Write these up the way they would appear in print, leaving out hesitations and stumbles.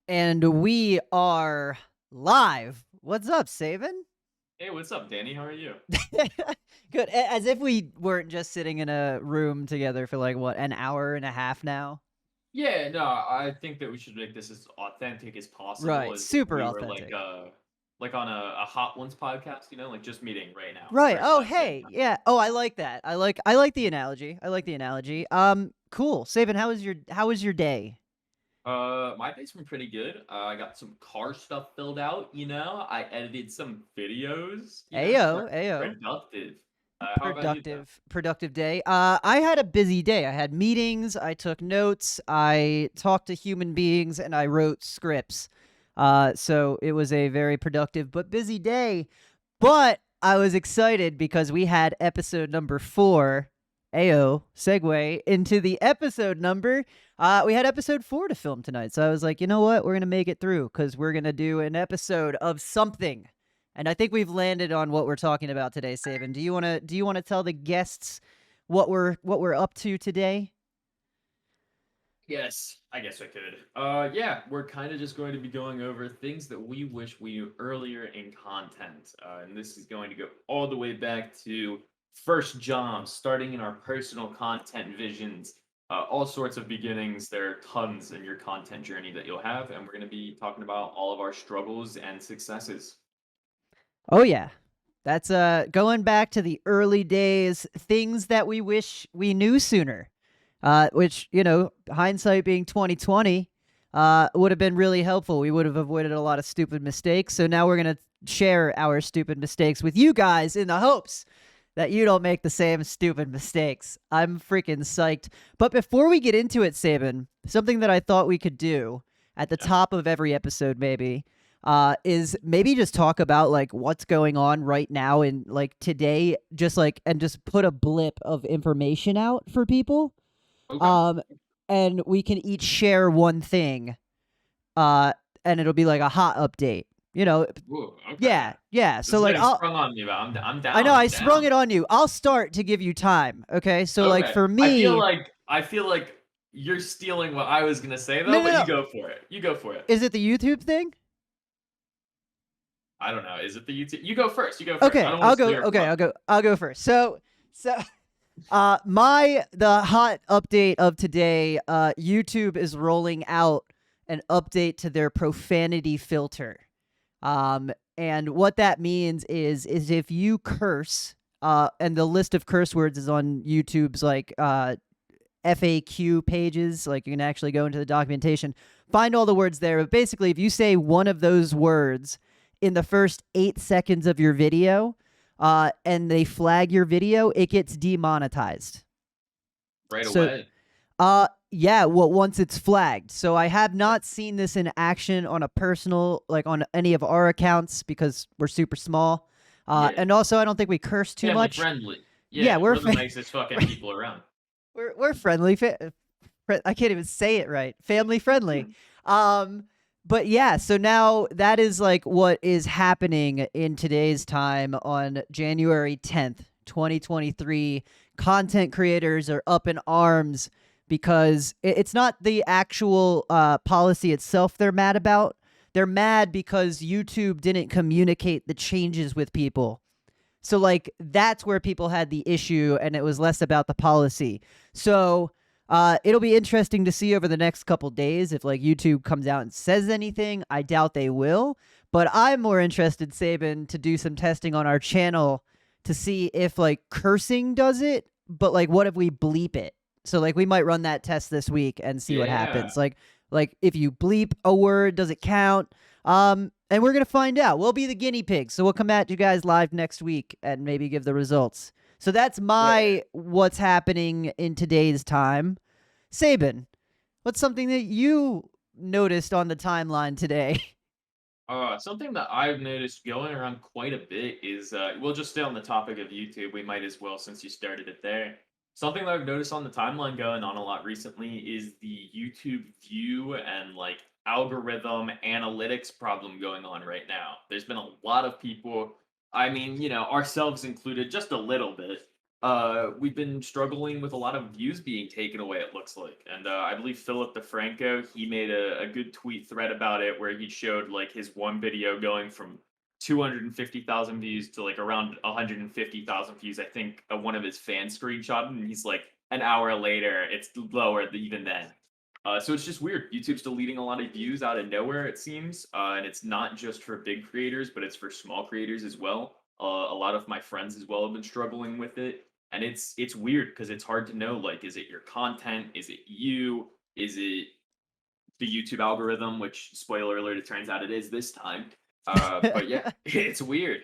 And we are live. What's up, Saban? Hey, what's up, Danny? How are you? Good. As if we weren't just sitting in a room together for like what, an hour and a half now. Yeah, no, I think that we should make this as authentic as possible, Right. as if Super we were like authentic. like on a Hot Ones podcast, like just meeting right now, Right. fresh Oh, out of getting hey. done. Yeah. Oh, I like that. I like the analogy. I like the analogy. Cool. Saban, how was your day? My day's been pretty good. I got some car stuff filled out, I edited some videos, Ayo, starting to be ayo. productive. How about you though? Productive day. I had a busy day. I had meetings, I took notes, I talked to human beings, and I wrote scripts. So it was a very productive but busy day. But I was excited because we had episode number 4. Ayo, segue into the episode number. We had episode 4 to film tonight. So I was like, you know what? We're gonna make it through because we're gonna do an episode of something. And I think we've landed on what we're talking about today, Saban. Do you wanna tell the guests what we're up to today? Yes, I guess I could. Yeah, we're kind of just going to be going over things that we wish we knew earlier in content. And this is going to go all the way back to first jobs, starting in our personal content visions, all sorts of beginnings. There are tons in your content journey that you'll have, and we're going to be talking about all of our struggles and successes. Oh yeah. That's going back to the early days, things that we wish we knew sooner. Which, hindsight being 2020, would have been really helpful. We would have avoided a lot of stupid mistakes. So now we're gonna share our stupid mistakes with you guys in the hopes that you don't make the same stupid mistakes. I'm freaking psyched. But before we get into it, Saban, something that I thought we could do at the Yeah. top of every episode, maybe, is maybe just talk about like what's going on right now in like today, and just put a blip of information out for people. Okay. um, and we can each share one thing, uh, and it'll be like a hot update. You know, Ooh, okay. yeah, yeah. This So is like, getting sprung on me, but I'm I know down. I I'm sprung down. it on you. I'll start to give you time. Okay, so like Okay. for I feel me, like I feel like you're stealing what I was gonna say no, though, no, but you no. go for it. You go for it. Is it the YouTube thing? I don't know. Is it the YouTube? You go first. You go first. I Okay, don't want I'll to steal go. your Okay, flow. I'll go first. So my the hot update of today, YouTube is rolling out an update to their profanity filter. And what that means is if you curse, and the list of curse words is on YouTube's like FAQ pages, like you can actually go into the documentation, find all the words there. But basically, if you say one of those words in the first 8 seconds of your video, and they flag your video, it gets demonetized. Right So, away. yeah, well, once it's flagged. So I have not seen this in action on a personal, like on any of our accounts because we're super small. Yeah. And also, I don't think we curse too Family much. friendly. Yeah, Yeah, we're the nicest fucking people around. we're friendly. I can't even say it right. Family friendly. Um, but yeah, so now that is like what is happening in today's time on January 10th, 2023. Content creators are up in arms because it's not the actual policy itself they're mad about. They're mad because YouTube didn't communicate the changes with people. So like that's where people had the issue, and it was less about the policy. So it'll be interesting to see over the next couple days if like YouTube comes out and says anything. I doubt they will, but I'm more interested, Saban, to do some testing on our channel to see if like cursing does it, but like what if we bleep it? So like we might run that test this week and see what Yeah. happens. Like if you bleep a word, does it count? And we're gonna find out. We'll be the guinea pigs, so we'll come at you guys live next week and maybe give the results. So that's Yeah. my what's happening in today's time. Saban, what's something that you noticed on the timeline today? Something that I've noticed going around quite a bit is we'll just stay on the topic of YouTube. We might as well since you started it there. Something that I've noticed on the timeline going on a lot recently is the YouTube view and like algorithm analytics problem going on right now. There's been a lot of people, I mean, ourselves included, just a little bit. we've been struggling with a lot of views being taken away, it looks like. And I believe Philip DeFranco, he made a good tweet thread about it where he showed like his one video going from 250,000 views to like around 150,000 views. I think one of his fans screenshot, and he's like, an hour later, it's lower even then. So it's just weird. YouTube's deleting a lot of views out of nowhere, it seems, and it's not just for big creators, but it's for small creators as well. A lot of my friends as well have been struggling with it, and it's weird because it's hard to know. Like, is it your content? Is it you? Is it the YouTube algorithm? Which, spoiler alert, it turns out it is this time. But yeah, it's weird.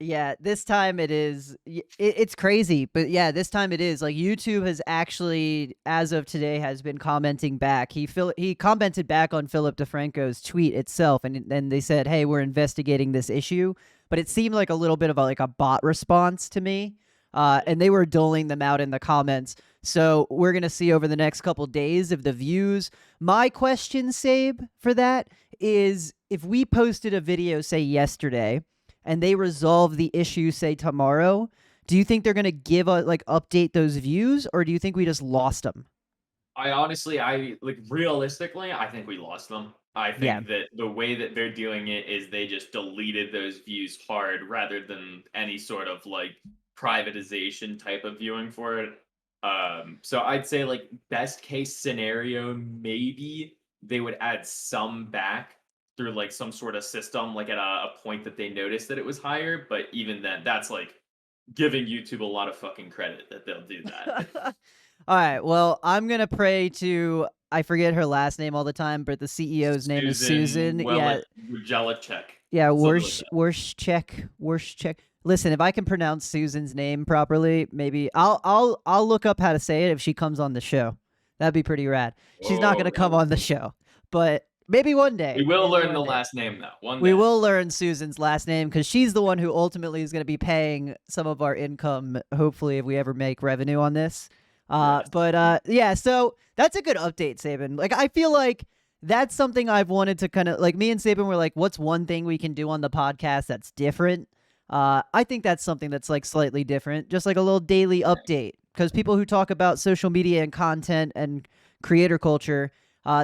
Yeah, this time it is. It's crazy, but yeah, this time it is. Like YouTube has actually, as of today, has been commenting back. He commented back on Philip DeFranco's tweet itself, and then they said, "Hey, we're investigating this issue." But it seemed like a little bit of like a bot response to me, and they were doling them out in the comments. So we're gonna see over the next couple days if the views. My question, Sabe, for that is if we posted a video, say yesterday, and they resolve the issue, say tomorrow, do you think they're gonna give a like update those views, or do you think we just lost them? I honestly, I like realistically, I think we lost them. I Yeah. think that the way that they're doing it is they just deleted those views hard rather than any sort of like privatization type of viewing for it. So I'd say like best case scenario, maybe they would add some back through like some sort of system, like at a point that they noticed that it was higher. But even then, that's like giving YouTube a lot of fucking credit that they'll do that. All right. Well, I'm gonna pray to I forget her last name all the time, but the CEO's name is Susan Susan. Yeah, Wojcicki, yeah, something like Worshcheck. Listen, if I can pronounce Susan's name properly, maybe I'll look up how to say it if she comes on the show. That'd be pretty rad. She's not Oh, gonna come really? on the show, but maybe one We day. will Maybe learn the one day. last name though, one We day. will learn Susan's last name because she's the one who ultimately is going to be paying some of our income, hopefully, if we ever make revenue on this. Yes. Yeah, so that's a good update, Sabin. Like, I feel like that's something I've wanted to kind of like. Me and Sabin were like, what's one thing we can do on the podcast that's different? I think that's something that's like slightly different, just like a little daily update. Because people who talk about social media and content and creator culture,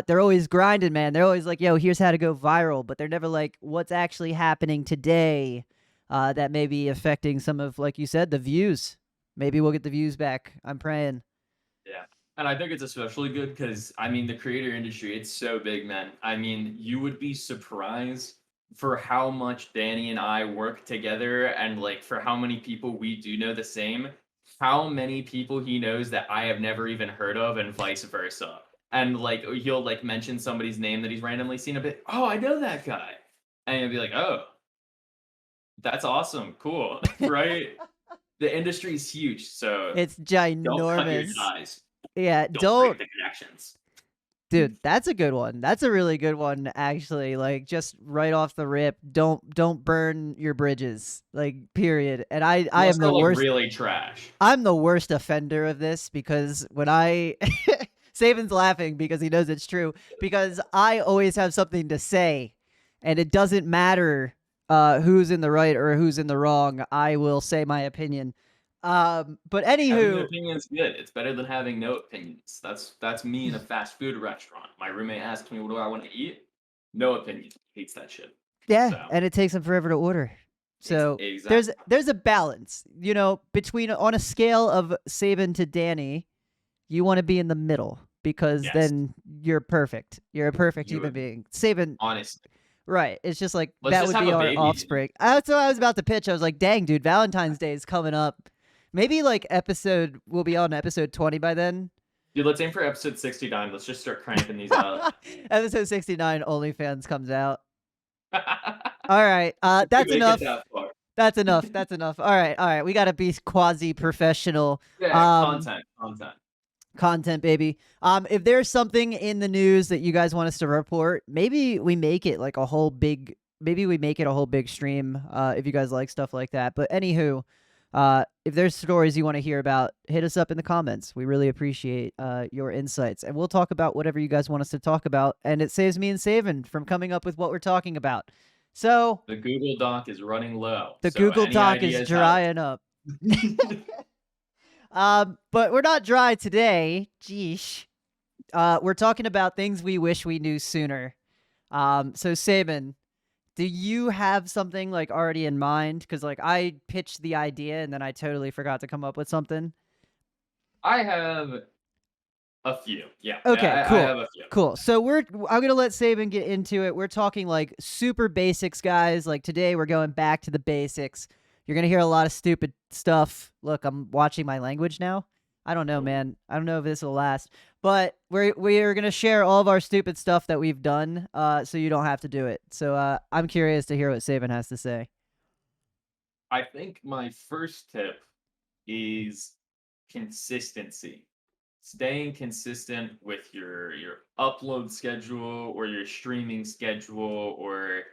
they're always grinding, man. They're always like, yo, here's how to go viral, but they're never like, what's actually happening today that may be affecting some of, like you said, the views. Maybe we'll get the views back. I'm praying. Yeah. And I think it's especially good because I mean the creator industry, it's so big, man. I mean, you would be surprised for how much Danny and I work together and like for how many people we do know the same, how many people he knows that I have never even heard of and vice versa. And like he'll like mention somebody's name that he's randomly seen a bit, oh, I know that guy. And you'll be like, oh, that's awesome, cool, right? The industry is huge, so It's don't cut your ginormous. ties. Yeah, Don't don't. break the connections. Dude, that's a good one. That's a really good one, actually. Like, just right off the rip, don't burn your bridges. Like, period. And I Unless am they're the like worst. really trash. I'm the worst offender of this because when I Saban's laughing because he knows it's true because I always have something to say and it doesn't matter who's in the right or who's in the wrong. I will say my opinion. But Having an anywho, opinion is good. It's better than having no opinions. That's me in a fast food restaurant. My roommate asks me, "What do I want to eat?" No opinion. Hates that shit. yeah, So and it takes them forever to order. So there's exactly. there's a balance, between on a scale of Saban to Danny, you want to be in the middle because Yes, then you're perfect. You're a perfect you human would. being. Saban, Honestly, right? It's just like let's that just would have be a our baby. offspring. That's what I was about to pitch. I was like, dang, dude, Valentine's Day is coming up. Maybe like we'll be on episode 20 by then. Dude, let's aim for episode 69. Let's just start cranking these out. Episode 69, OnlyFans comes out. All right, If we that's make it enough. that far. That's enough. That's enough. All right. We gotta be quasi professional. Yeah, content. Content, baby. If there's something in the news that you guys want us to report, maybe we make it like a whole big. Maybe we make it a whole big stream. If you guys like stuff like that. But anywho, if there's stories you want to hear about, hit us up in the comments. We really appreciate your insights, and we'll talk about whatever you guys want us to talk about. And it saves me and Savin from coming up with what we're talking about. So The Google Doc is running low. the So Google any Doc is ideas help. drying up. But we're not dry today. Jeesh. We're talking about things we wish we knew sooner. So Saban, do you have something like already in mind? Because like I pitched the idea and then I totally forgot to come up with something. I have a few. Yeah, Okay, I cool. have a few. Cool. So I'm gonna let Saban get into it. We're talking like super basics, guys. Like today we're going back to the basics. You're gonna hear a lot of stupid stuff. Look, I'm watching my language now. I don't know, Oh, man. I don't know if this will last. But we're gonna share all of our stupid stuff that we've done, so you don't have to do it. So I'm curious to hear what Saban has to say. I think my first tip is consistency. Staying consistent with your upload schedule or your streaming schedule or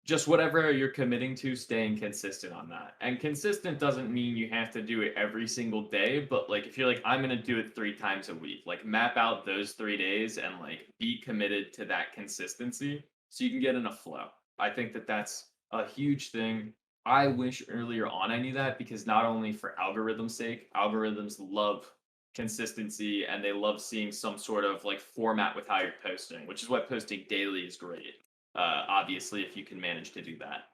just whatever you're committing to, staying consistent on that. And consistent doesn't mean you have to do it every single day, but like if you're like, I'm gonna do it 3 times a week, like map out those 3 days and like be committed to that consistency so you can get in a flow. I think that that's a huge thing. I wish earlier on I knew that because not only for algorithm's sake, algorithms love consistency and they love seeing some sort of like format with how you're posting, which is why posting daily is great, obviously, if you can manage to do that.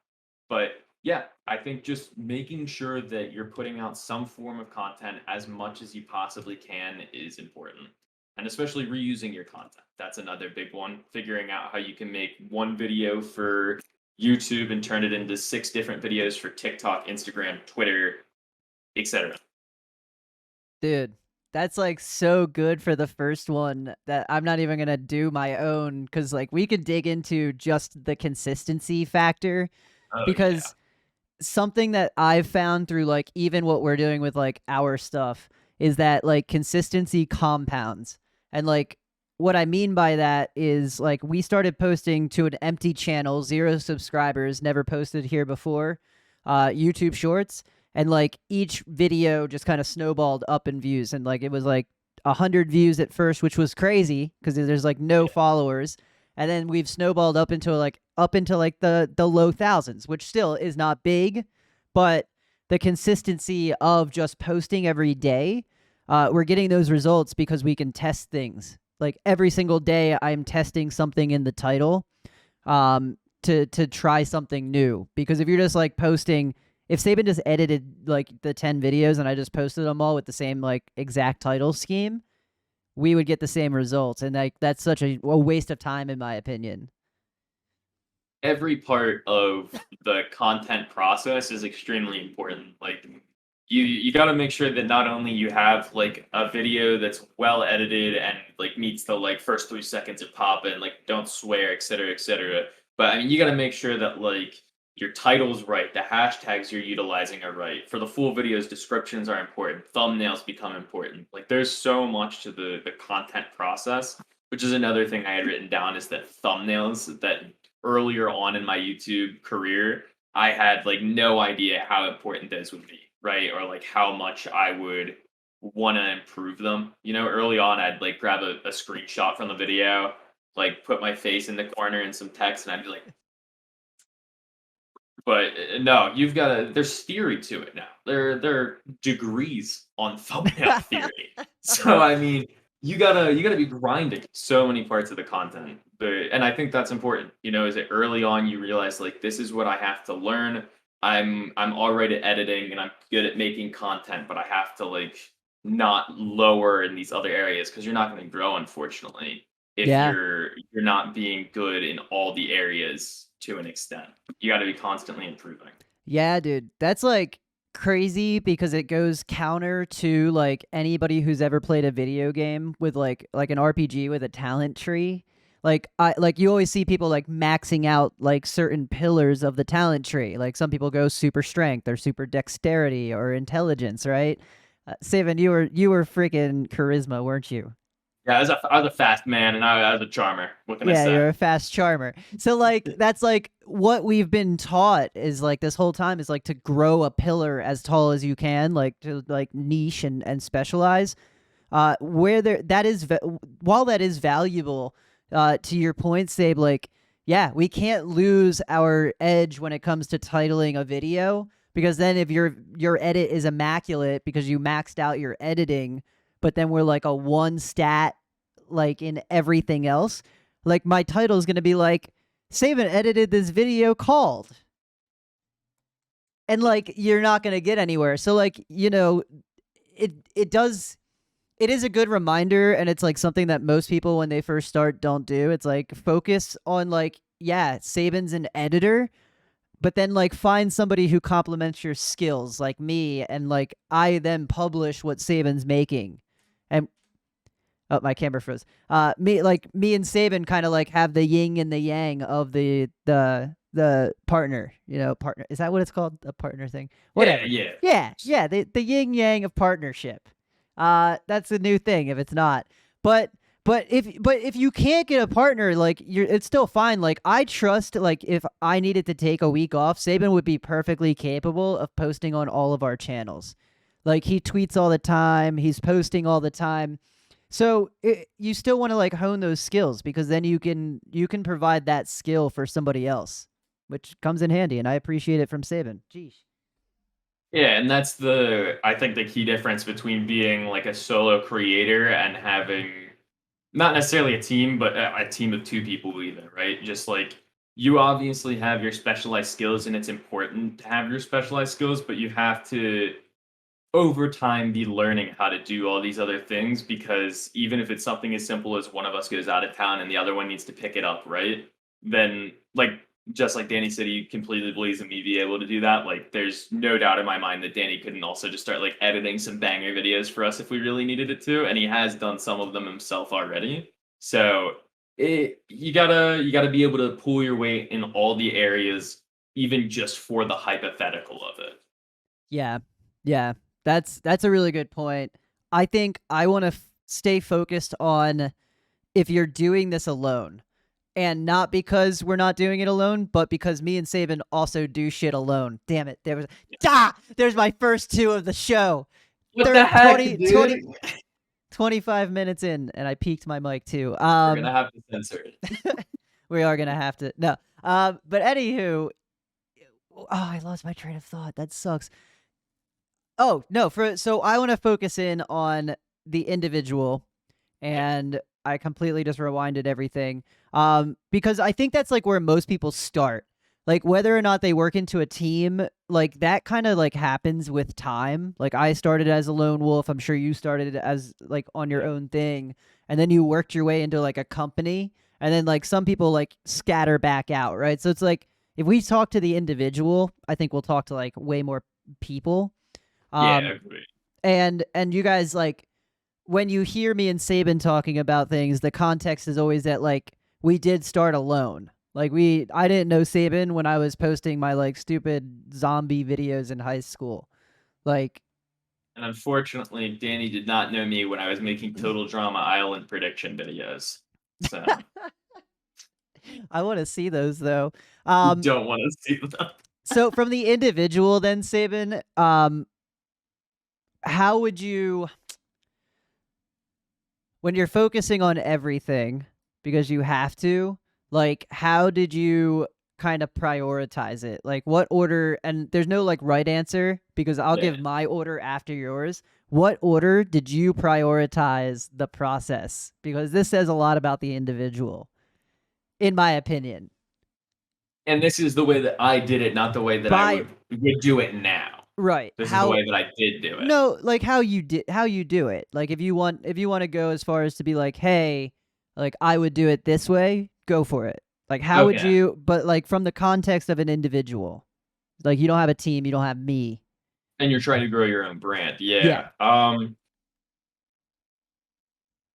But yeah, I think just making sure that you're putting out some form of content as much as you possibly can is important. And especially reusing your content. That's another big one. Figuring out how you can make one video for YouTube and turn it into 6 different videos for TikTok, Instagram, Twitter, etc. Dude, that's like so good for the first one that I'm not even gonna do my own because like we could dig into just the consistency factor Oh yeah. because something that I've found through like even what we're doing with like our stuff is that like consistency compounds. And like what I mean by that is like we started posting to an empty channel, 0 subscribers, never posted here before, YouTube Shorts, and like each video just kind of snowballed up in views, and like it was like 100 views at first, which was crazy because there's like no followers, and then we've snowballed up into like the low thousands, which still is not big, but the consistency of just posting every day, we're getting those results because we can test things. Like every single day, I'm testing something in the title, to try something new. Because if you're just like posting, if Saban just edited like the 10 videos and I just posted them all with the same like exact title scheme, we would get the same results, and like that's such a waste of time in my opinion. Every part of the content process is extremely important. Like you got to make sure that not only you have like a video that's well edited and like meets the like first 3 seconds of pop and like don't swear, etc., etc. But I mean, you got to make sure that like your title's right, the hashtags you're utilizing are right. For the full videos, descriptions are important. Thumbnails become important. Like there's so much to the content process, which is another thing I had written down is that thumbnails that earlier on in my YouTube career, I had like no idea how important those would be, right? Or like how much I would want to improve them. You know, early on, I'd like grab a screenshot from the video, like put my face in the corner and some text, and I'd be like, but no, you've got to. There's theory to it now. There are degrees on thumbnail theory. So I mean, you gotta be grinding so many parts of the content. And I think that's important. You know, is it early on you realize like this is what I have to learn. I'm already editing and I'm good at making content, but I have to like not lower in these other areas because you're not going to grow, unfortunately, if Yeah. you're not being good in all the areas to an extent. You got to be constantly improving. Yeah, dude. That's like crazy because it goes counter to like anybody who's ever played a video game with like an RPG with a talent tree. Like I like you always see people like maxing out like certain pillars of the talent tree. Like some people go super strength or super dexterity or intelligence, right? Saban, you were freaking charisma, weren't you? Yeah, I was a fast man and I was a charmer. What can I Yeah, say? you're a fast charmer. So like that's like what we've been taught is like this whole time is like to grow a pillar as tall as you can, like to like niche and specialize. Where there that is while that is valuable, to your point, Sabe, like yeah, we can't lose our edge when it comes to titling a video, because then if your edit is immaculate because you maxed out your editing, but then we're like a one stat like in everything else, like my title is going to be like Saban edited this video called, and like you're not going to get anywhere. So like, it does, it is a good reminder, and it's like something that most people when they first start don't do. It's like focus on like, yeah, Saban's an editor, but then like find somebody who complements your skills like me, and like I then publish what Saban's making. And oh, my camera froze. Me and Saban kind of like have the yin and the yang of the partner, partner. Is that what it's called? A partner thing? Yeah, Whatever. yeah. Yeah, the yin yang of partnership. That's a new thing if it's not. But if you can't get a partner, like it's still fine. Like I trust, like if I needed to take a week off, Saban would be perfectly capable of posting on all of our channels. Like he tweets all the time, he's posting all the time. So you still want to like hone those skills, because then you can provide that skill for somebody else, which comes in handy, and I appreciate it from Saban. Jeez. Yeah, and that's I think the key difference between being like a solo creator and having not necessarily a team, but a team of two people either, right? Just like you obviously have your specialized skills and it's important to have your specialized skills, but you have to over time be learning how to do all these other things, because even if it's something as simple as one of us goes out of town and the other one needs to pick it up, right? Then like just like Danny said, he completely believes in me be able to do that. Like there's no doubt in my mind that Danny couldn't also just start like editing some banger videos for us if we really needed it to, and he has done some of them himself already. So you gotta be able to pull your weight in all the areas, even just for the hypothetical of it. Yeah. Yeah. That's a really good point. I think I want to stay focused on if you're doing this alone. And not because we're not doing it alone, but because me and Saban also do shit alone. Damn it. There's my first two of the show. What the heck, 20 dude? 25 minutes in, and I peaked my mic too. We're gonna have to censor it. We are gonna have to, no. But anywho, I lost my train of thought. That sucks. Oh no, so I want to focus in on the individual, and I completely just rewinded everything. Because I think that's like where most people start. Like whether or not they work into a team, like that kind of like happens with time. Like I started as a lone wolf. I'm sure you started as like on your Yeah. own thing, and then you worked your way into like a company, and then like some people like scatter back out, right? So it's like if we talk to the individual, I think we'll talk to like way more people. Yeah, Um, agreed. and you guys, like when you hear me and Saban talking about things, the context is always that like we did start alone. Like I didn't know Saban when I was posting my like stupid zombie videos in high school. Like And unfortunately, Danny did not know me when I was making Total Drama Island prediction videos. So I want to see those though. you Um, don't want to see them. so from the individual then, Saban, how would you, when you're focusing on everything because you have to, like how did you kind of prioritize it? Like what order, and there's no like right answer because I'll Yeah. give my order after yours. What order did you prioritize the process? Because this says a lot about the individual, in my opinion. And this is the way that I did it, not the way that I By would do it now. right, This is the how, way that I did do it. no, like how you do it. Like if you want to go as far as to be like, hey, like I would do it this way, go for it. Like how would Okay. you, but like from the context of an individual. Like you don't have a team, you don't have me. And you're trying to grow your own brand. Yeah. Yeah.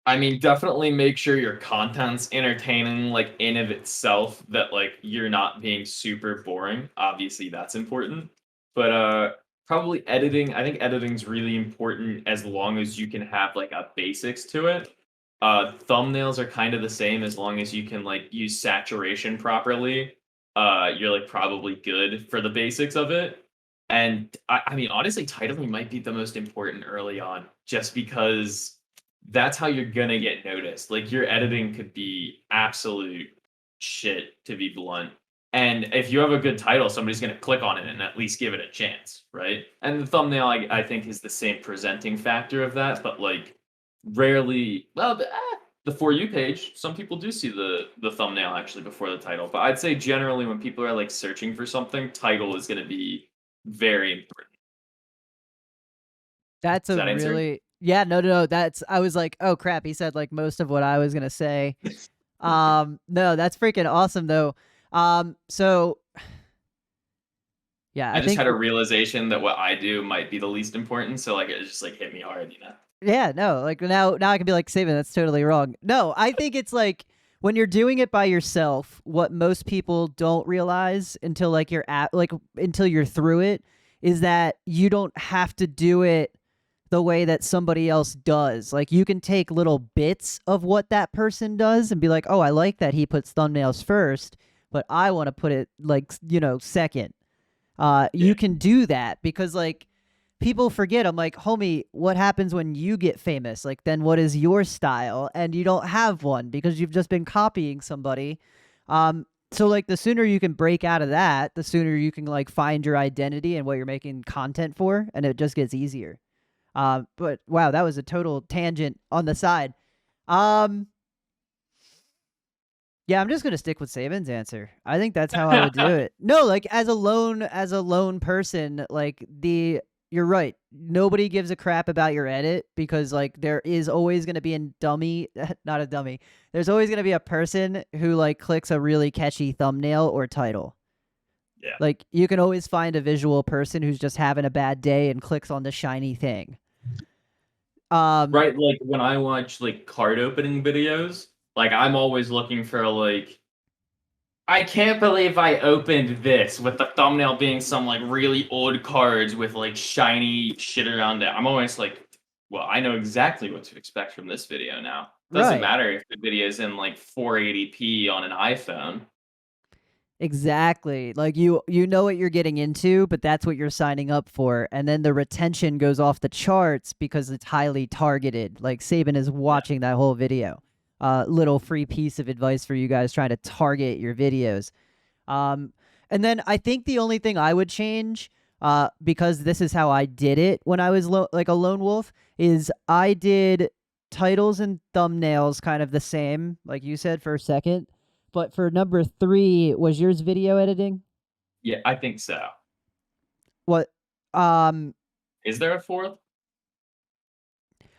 I mean, definitely make sure your content's entertaining, like in of itself, that like you're not being super boring. Obviously, that's important. But probably editing. I think editing's really important as long as you can have like a basics to it. Thumbnails are kind of the same as long as you can like use saturation properly. You're like probably good for the basics of it. And I mean, honestly, titling might be the most important early on, just because that's how you're gonna get noticed. Like your editing could be absolute shit, to be blunt, And if you have a good title, somebody's going to click on it and at least give it a chance, right? And the thumbnail, I think, is the same presenting factor of that, but like rarely. Well, the For You page, some people do see the thumbnail actually before the title. But I'd say generally when people are like searching for something, title is going to be very important. That's Does a that answer? really yeah, no. That's I was like, oh crap, he said like most of what I was gonna say. No, that's freaking awesome though. So yeah, I I just think had a realization that what I do might be the least important, so like it just like hit me hard, you know. yeah, no, like now I can be like Saban, that's totally wrong. No, I think it's like when you're doing it by yourself, what most people don't realize until like you're at like until you're through it is that you don't have to do it the way that somebody else does. Like you can take little bits of what that person does and be like, "Oh, I like that he puts thumbnails first, but I want to put it like, second." You Yeah. can do that because like people forget. I'm like, homie, what happens when you get famous? Like, then what is your style? And you don't have one because you've just been copying somebody. So like the sooner you can break out of that, the sooner you can like find your identity and what you're making content for, and it just gets easier. But wow, that was a total tangent on the side. Um, yeah, I'm just gonna stick with Saban's answer. I think that's how I would do it. No, like as a lone person, like you're right. Nobody gives a crap about your edit because like there is always gonna be a dummy, not a dummy. There's always gonna be a person who like clicks a really catchy thumbnail or title. Yeah. Like you can always find a visual person who's just having a bad day and clicks on the shiny thing. Um, Right, like when I watch like card opening videos, like I'm always looking for like I can't believe I opened this with the thumbnail being some like really old cards with like shiny shit around it. I'm always like, well, I know exactly what to expect from this video now. Doesn't right. matter if the video is in like 480p on an iPhone. Exactly. Like you know what you're getting into, but that's what you're signing up for. And then the retention goes off the charts because it's highly targeted. Like Saban is Yeah. watching that whole video. Little free piece of advice for you guys trying to target your videos. Um, and then I think the only thing I would change, because this is how I did it when I was like a lone wolf, is I did titles and thumbnails kind of the same, like you said for a second. But for number three, was yours video editing? Yeah, I think so. What? Um. Is there a fourth?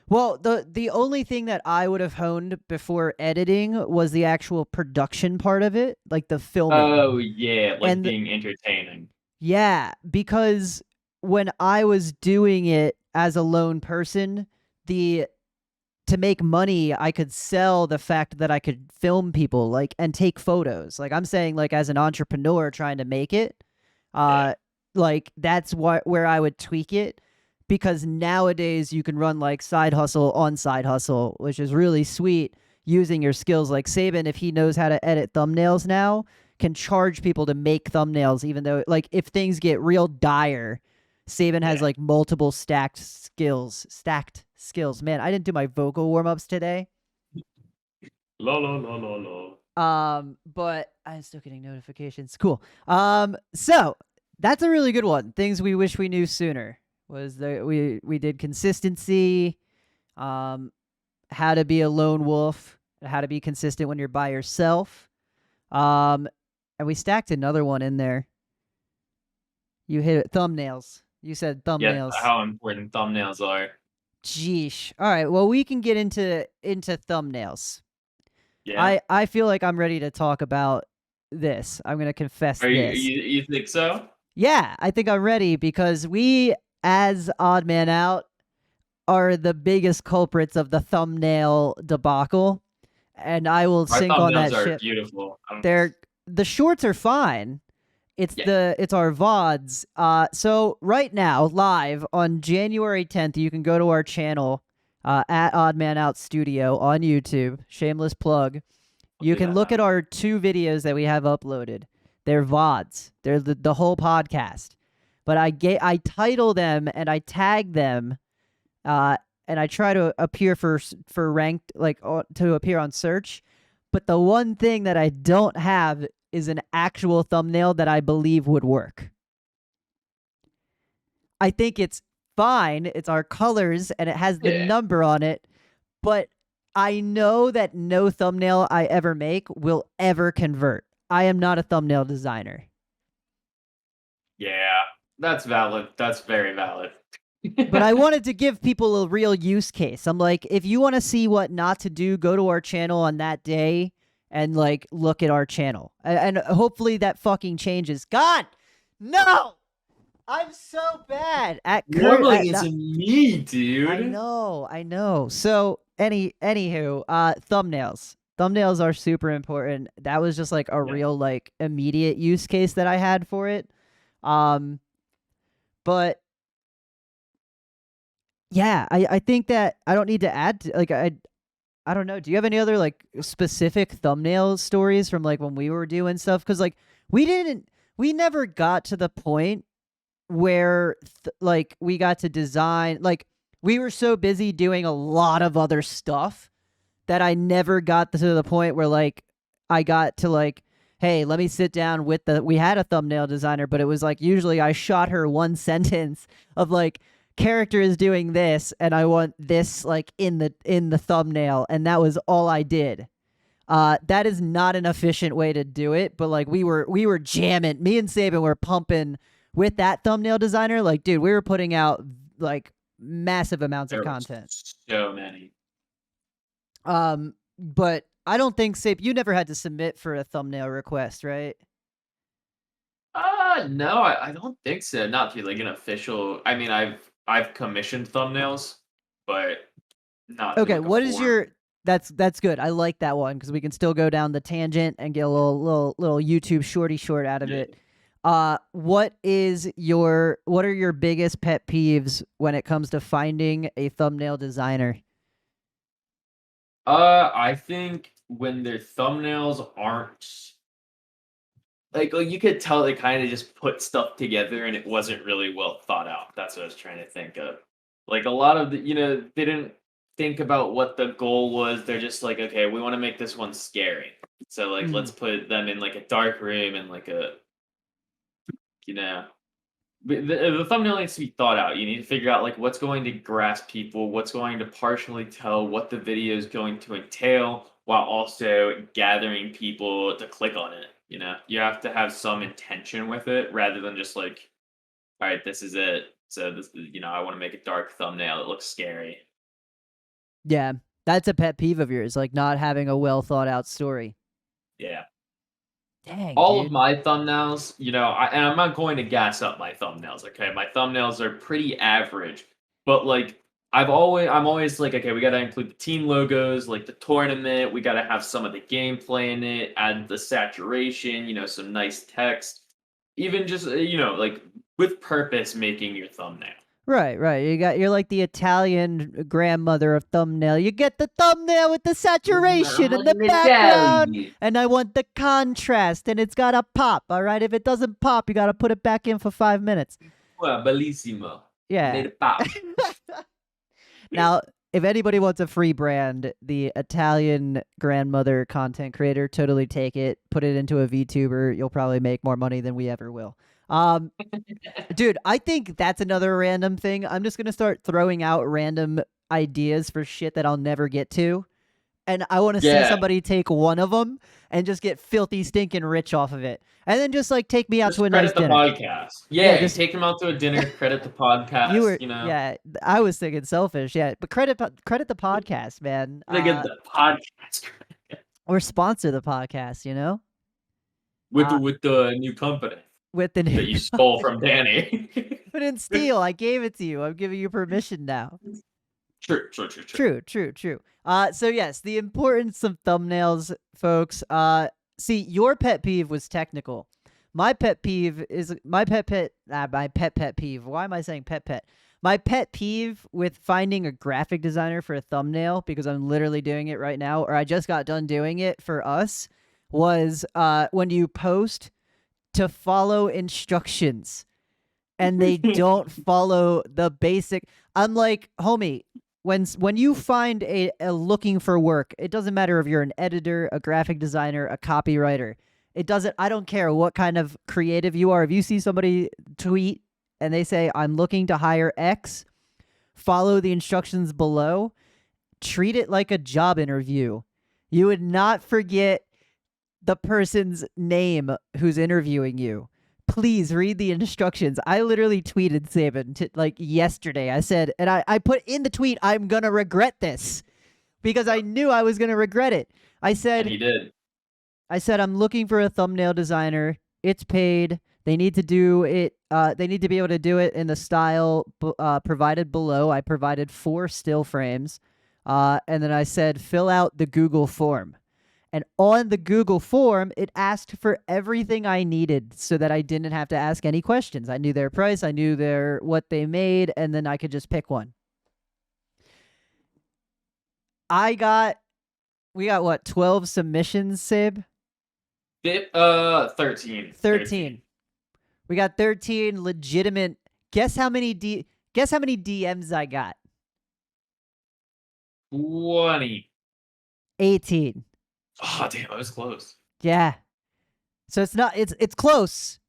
Well, the only thing that I would have honed before editing was the actual production part of it, like the filming. Oh yeah, like And being entertaining. yeah, because when I was doing it as a lone person, the to make money, I could sell the fact that I could film people like and take photos. Like I'm saying like as an entrepreneur trying to make it, Yeah. uh like that's what where I would tweak it because nowadays you can run like side hustle on side hustle, which is really sweet using your skills like Saban if he knows how to edit thumbnails now can charge people to make thumbnails even though like if things get real dire Saban has Yeah. like multiple stacked skills. Man, I didn't do my vocal warm-ups today. La la la la la. But I'm still getting notifications. Cool. So that's a really good one. Things we wish we knew sooner was that we did consistency, um, how to be a lone wolf, how to be consistent when you're by yourself. Um, and we stacked another one in there. You hit it, thumbnails. You said Yes, thumbnails. how important thumbnails are. Jeesh. All right. Well, we can get into thumbnails. Yeah. I feel like I'm ready to talk about this. I'm gonna confess Are you this. you think so? Yeah, I think I'm ready because we, as Odd Man Out, are the biggest culprits of the thumbnail debacle, and I will Our sink on thumbnails that are ship. beautiful. They're the shorts are fine. Yeah. It's our VODs. So right now, live on January 10th, you can go to our channel at Odd Man Out Studio on YouTube. Shameless plug. I'll You do can that look now. at our two videos that we have uploaded. They're VODs. They're the whole podcast. But I title them and I tag them, uh, and I try to appear for ranked to appear on search. But the one thing that I don't have is an actual thumbnail that I believe would work. I think it's fine. It's our colors and it has the Yeah. number on it. But I know that no thumbnail I ever make will ever convert. I am not a thumbnail designer. Yeah. That's valid. That's very valid. But I wanted to give people a real use case. I'm like, if you want to see what not to do, go to our channel on that day and like look at our channel. And hopefully that fucking changes. God, no! I'm so bad at Normally it's me, dude. I know. So anywho, thumbnails. Thumbnails are super important. That was just like a real like immediate use case that I had for it. But yeah, I think that I don't need to add to, like I don't know. Do you have any other like specific thumbnail stories from like when we were doing stuff? Because like we never got to the point where like we got to design, like we were so busy doing a lot of other stuff that I never got to the point where like I got to like, hey, let me sit down with we had a thumbnail designer, but it was like usually I shot her one sentence of like, character is doing this and I want this like in the thumbnail, and that was all I did. That is not an efficient way to do it, but like we were jamming. Me and Saban were pumping with that thumbnail designer. Like, dude, we were putting out like massive amounts of content. So many. But I don't think you never had to submit for a thumbnail request, right? No, I don't think so. Not through like an official. I mean, I've commissioned thumbnails, but not okay. like What is your? That's good. I like that one because we can still go down the tangent and get a little YouTube short out of it. What are your biggest pet peeves when it comes to finding a thumbnail designer? I think when their thumbnails aren't like you could tell they kind of just put stuff together and it wasn't really well thought out. That's what I was trying to think of. Like a lot of they didn't think about what the goal was. They're just like, okay, we want to make this one scary. So like let's put them in like a dark room and like a the thumbnail needs to be thought out. You need to figure out like what's going to grasp people, what's going to partially tell what the video is going to entail, while also gathering people to click on it. You have to have some intention with it rather than just like, all right, this is it. So this, I want to make a dark thumbnail that looks scary. Yeah, that's a pet peeve of yours, like not having a well thought out story. Yeah. Dang, All dude. of my thumbnails, and I'm not going to gas up my thumbnails, okay? My thumbnails are pretty average, but like I'm always like, okay, we got to include the team logos, like the tournament, we got to have some of the gameplay in it, add the saturation, some nice text, even just like with purpose making your thumbnail. Right. You're like the Italian grandmother of thumbnail. You get the thumbnail with the saturation and the background, and I want the contrast, and it's gotta pop. All right, if it doesn't pop, you gotta put it back in for 5 minutes. Well, bellissimo. Yeah. Made it pop. Now, if anybody wants a free brand, the Italian grandmother content creator, totally take it. Put it into a VTuber. You'll probably make more money than we ever will. Dude, I think that's another random thing. I'm just gonna start throwing out random ideas for shit that I'll never get to, and I want to see somebody take one of them and just get filthy stinking rich off of it, and then just like take me out to a nice dinner. Credit the podcast. Yeah, just take them out to a dinner. Credit the podcast. Yeah, I was thinking selfish. Yeah, but credit the podcast, man. They get the podcast. Or sponsor the podcast. With the new company. With the new that you stole from Danny. I didn't steal. I gave it to you. I'm giving you permission now. True. So yes, the importance of thumbnails, folks. See, your pet peeve was technical. My pet peeve is my pet peeve. Why am I saying pet? My pet peeve with finding a graphic designer for a thumbnail, because I'm literally doing it right now, or I just got done doing it for us, was when you post to follow instructions and they don't follow the basic. I'm like, homie, when you find a looking for work, it doesn't matter if you're an editor, a graphic designer, a copywriter. It doesn't. I don't care what kind of creative you are. If you see somebody tweet and they say, "I'm looking to hire X," follow the instructions below. Treat it like a job interview. You would not forget the person's name who's interviewing you. Please read the instructions. I literally tweeted Saban like yesterday. I said, and I put in the tweet, "I'm gonna regret this," because I knew I was gonna regret it. I And said, he did. I'm looking for a thumbnail designer. It's paid. They need to do it. They need to be able to do it in the style provided below. I provided 4 still frames, and then I said, fill out the Google form. And on the Google form, it asked for everything I needed so that I didn't have to ask any questions. I knew their price, I knew what they made, and then I could just pick one. We got what, 12 submissions, Sib? 13. 13. We got 13 legitimate. Guess how many DMs I got? 20. 18. Oh, damn, I was close. Yeah. So it's close.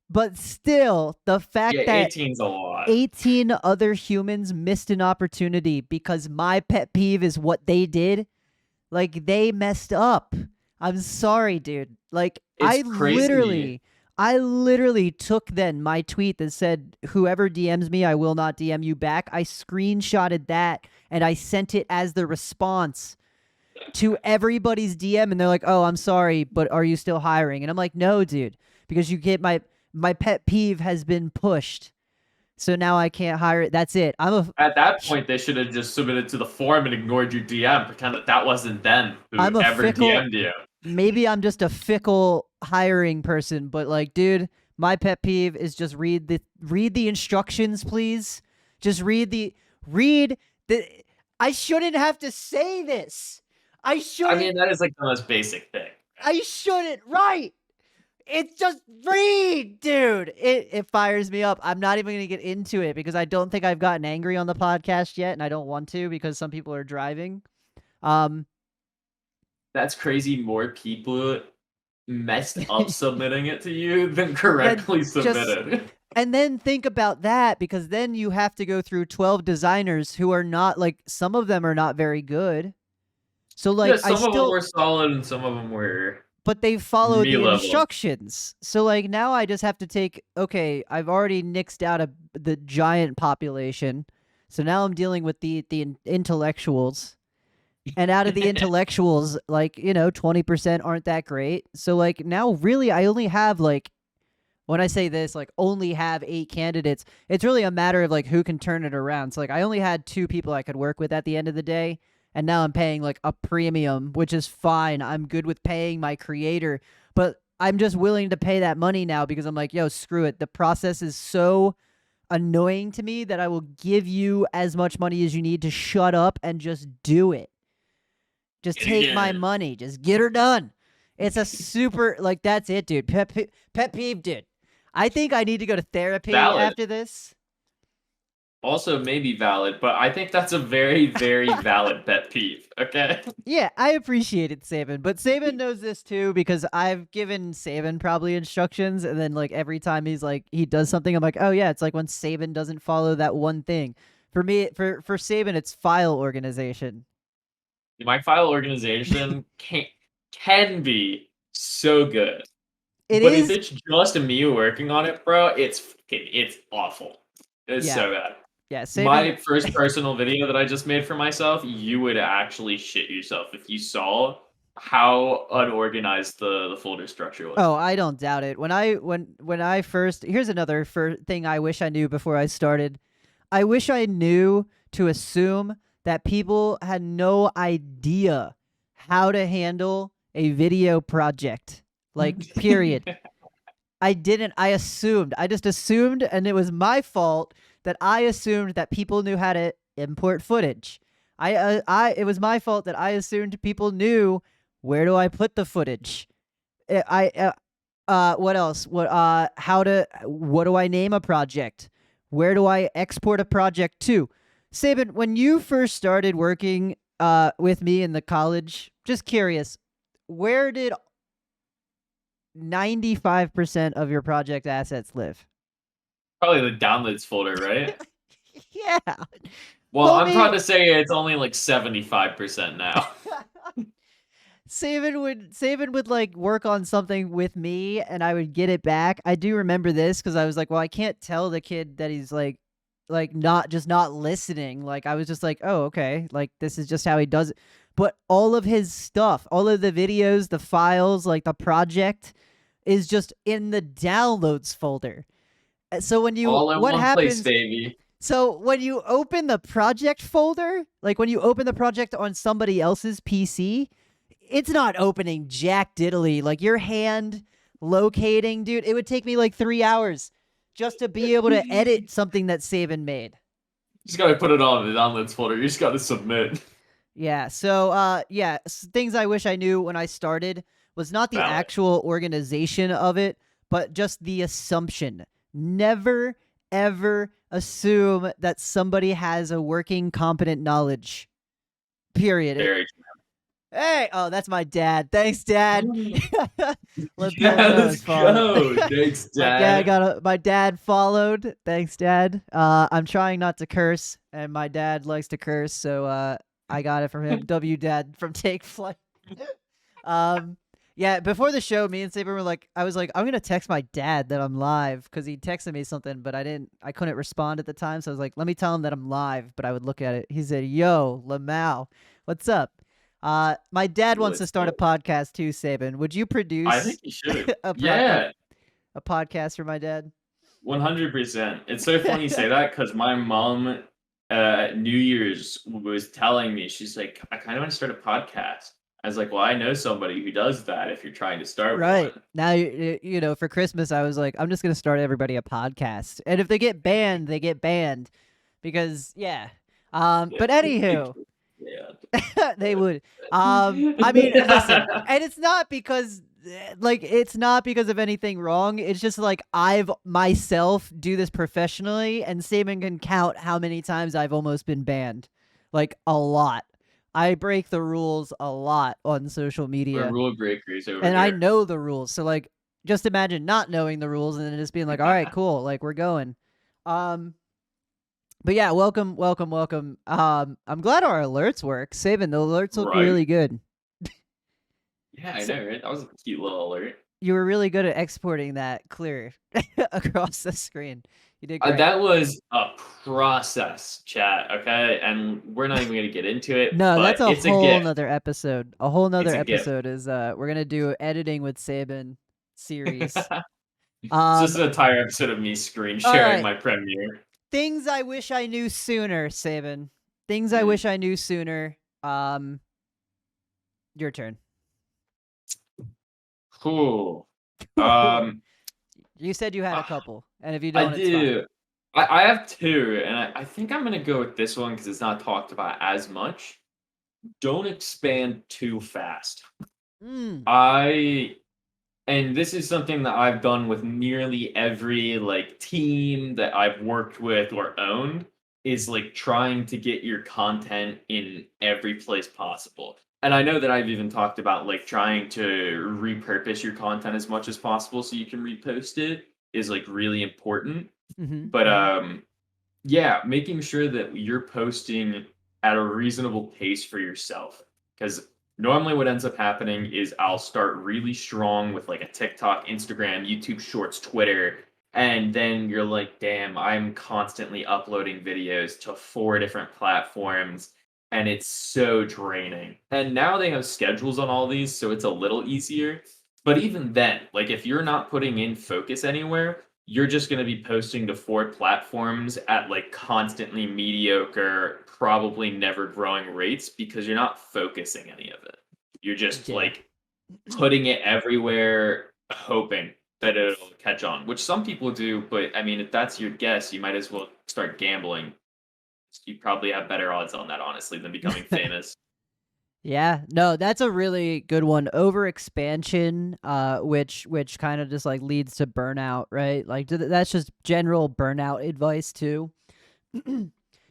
But still, the fact that 18's a lot. 18 other humans missed an opportunity because my pet peeve is what they did. Like, they messed up. I'm sorry, dude. Like, It's crazy. I literally took then my tweet that said, "Whoever DMs me, I will not DM you back." I screenshotted that and I sent it as the response to everybody's DM, and they're like, "Oh, I'm sorry, but are you still hiring?" And I'm like, "No, dude, because you get my pet peeve has been pushed. So now I can't hire it. That's it. At that point, they should have just submitted to the forum and ignored your DM, pretend that wasn't them who I'm a ever fickle, DM'd you. Maybe I'm just a fickle hiring person, but like, dude, my pet peeve is just read the instructions, please. Just read the. I shouldn't have to say this. I mean, that is like the most basic thing. I shouldn't. Right. It's just read, dude. It fires me up. I'm not even going to get into it because I don't think I've gotten angry on the podcast yet, and I don't want to because some people are driving. That's crazy. More people messed up submitting it to you than correctly submitted. And then think about that, because then you have to go through 12 designers who are not, like, some of them are not very good. So like, yeah, some of them were solid and some of them were. But they followed the instructions. So like, now I just have to take. Okay, I've already nixed out the giant population, so now I'm dealing with the intellectuals. And out of the intellectuals, like, 20% aren't that great. So like, now really I only have, like, when I say this, like, only have 8 candidates, it's really a matter of like who can turn it around. So like, I only had 2 people I could work with at the end of the day. And now I'm paying like a premium, which is fine. I'm good with paying my creator, but I'm just willing to pay that money now because I'm like, yo, screw it. The process is so annoying to me that I will give you as much money as you need to shut up and just do it. Just take my money. Just get her done. It's a super, like, that's it, dude. Pet peeve, dude. I think I need to go to therapy after this. Also maybe valid, but I think that's a very, very valid pet peeve, okay? Yeah, I appreciate it, Saban. But Saban knows this too, because I've given Saban probably instructions, and then like every time he does something, I'm like, oh yeah, it's like when Saban doesn't follow that one thing. For me, for Saban, it's file organization. My file organization can be so good. But if it's just me working on it, bro, it's awful. It's so bad. Yeah, my first personal video that I just made for myself, you would actually shit yourself if you saw how unorganized the folder structure was. Oh, I don't doubt it. When I first, here's another thing I wish I knew before I started. I wish I knew to assume that people had no idea how to handle a video project. Like, period. I didn't. I just assumed, and it was my fault that I assumed that people knew how to import footage. It was my fault that I assumed people knew where do I put the footage. What else? What do I name a project? Where do I export a project to? Sabin, when you first started working with me in the college, just curious, where did 95% of your project assets live? Probably the downloads folder, right? Yeah. Well, I'm proud Homie, to say it's only like 75% now. Saban would like work on something with me and I would get it back. I do remember this because I was like, well, I can't tell the kid that he's like not listening. Like I was just like, oh, okay, like this is just how he does it. But all of his stuff, all of the videos, the files, like the project is just in the downloads folder. So when you All in what one place, happens baby. so when you open the project folder, like when you open the project on somebody else's PC, it's not opening jack diddly. Like your hand locating, dude, it would take me like 3 hours just to be able to edit something that Saban made. Just gotta put it all in the downloads folder. You just gotta submit. Yeah. So yeah, things I wish I knew when I started was not the Valid. actual organization of it, but just the assumption. Never ever assume that somebody has a working competent knowledge. Period. Very Hey, oh, that's my dad. Thanks, Dad. true. Lapel Yeah, let's nose followed. go. Thanks, Dad. My dad followed. Thanks, Dad. I'm trying not to curse, and my dad likes to curse, so I got it from him. W Dad from Take Flight. um, yeah. Before the show, me and Saber were like, I was like, I'm gonna text my dad that I'm live because he texted me something, but I couldn't respond at the time, so I was like, let me tell him that I'm live, but I would look at it. He said, "Yo, Lamau, what's up?" My dad wants to Let's start a go. podcast too, Sabin. Would you I think produce you should. a, pro- Yeah, a podcast for my dad? 100%. It's so funny you say that because my mom, New Year's was telling me, she's like, I kind of want to start a podcast. I was like, well, I know somebody who does that if you're trying to start Right. one. Now, you know, for Christmas, I was like, I'm just going to start everybody a podcast. And if they get banned, they get banned. Because, yeah. Yeah. But anywho, Yeah. they would. I mean, listen, and it's not because it's not because of anything wrong. It's just like I've myself do this professionally, and Saban can count how many times I've almost been banned. Like a lot. I break the rules a lot on social We're media, rule breakers over and I here. know the rules. So like, just imagine not knowing the rules and then just being like, "All right, cool, like we're going." Um, but yeah, welcome, welcome, welcome. I'm glad our alerts work. Saban, the alerts look Right? really good. Yeah, I So know, right? That was a cute little alert. you were really good at exporting that clear across the screen. You did great. That was a process, chat, okay? And we're not even gonna get into it, No, that's but a it's a whole gift. nother episode. A whole It's nother a gift. episode is we're gonna do editing with Saban series. It's just Um, an entire episode of me screen all sharing right. my premiere. Things I wish I knew sooner, Saban. Things I Mm, wish I knew sooner. Your turn. cool. Um, You said you had a ah, couple, and if you I don't, it's fine. do. I have two, and I think I'm gonna go with this one because it's not talked about as much. Don't expand too fast. Mm. I And this is something that I've done with nearly every like team that I've worked with or owned is like trying to get your content in every place possible. And I know that I've even talked about like trying to repurpose your content as much as possible so you can repost it is like really important. Mm-hmm. But Mm-hmm. yeah, making sure that you're posting at a reasonable pace for yourself. Because normally what ends up happening is I'll start really strong with like a TikTok, Instagram, YouTube Shorts, Twitter, and then you're like, damn, I'm constantly uploading videos to 4 different platforms, and it's so draining. And now they have schedules on all these, so it's a little easier. But even then, like if you're not putting in focus anywhere, you're just going to be posting to 4 platforms at like constantly mediocre, probably never growing rates because you're not focusing any of it. You're just Yeah. like putting it everywhere, hoping that it'll catch on, which some people do. But I mean, if that's your guess, you might as well start gambling. You probably have better odds on that, honestly, than becoming famous. Yeah, no, that's a really good one. Overexpansion, which kind of just like leads to burnout, right? Like that's just general burnout advice too.